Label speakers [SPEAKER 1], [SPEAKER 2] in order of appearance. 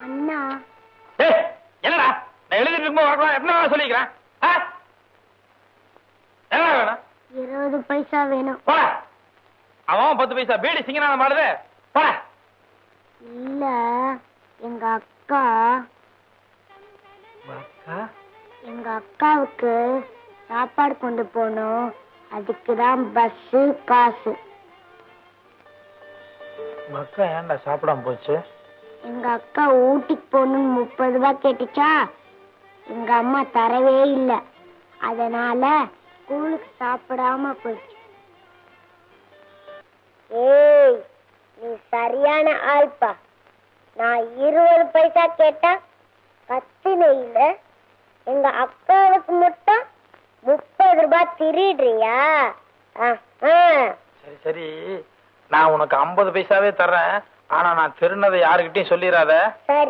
[SPEAKER 1] அண்ணா
[SPEAKER 2] என்னடா நான் எழுதிட்டு இருக்கும்போது என்ன சொல்லிக்கிறேன்? என்ன வேணும்?
[SPEAKER 1] 20 பைசா வேணும்.
[SPEAKER 2] போட. அவன் 10 பைசா பீடி சிங்கனான மாடுது. போட.
[SPEAKER 1] இல்ல எங்க அக்கா எங்க அக்காவுக்கு சாப்பாடு கொண்டு போகணும். அதுக்குதான் பஸ் காசு.
[SPEAKER 2] அக்கா ஏன்டா சாப்பிடாம போச்சு?
[SPEAKER 1] எங்க அக்கா ஊட்டிக்கு போகணும்னு 30 ரூபாய் கேட்டுச்சா, எங்க அம்மா தரவே இல்லை. அதனால ஸ்கூலுக்கு சாப்பிடாம போச்சு. ஏய், நீ சரியான ஆள்பா. நான் 20 பைசா கேட்டா கத்தினையில எங்க அக்காவுக்கு மட்டும் 30 ரூபாய் திருடுறியா?
[SPEAKER 2] சரி சரி, நான் உனக்கு 50 பைசாவே தர்றேன். ஆனா நான் திருநதை யாருக்கிட்டையும் சொல்லிடாத.
[SPEAKER 1] சரி.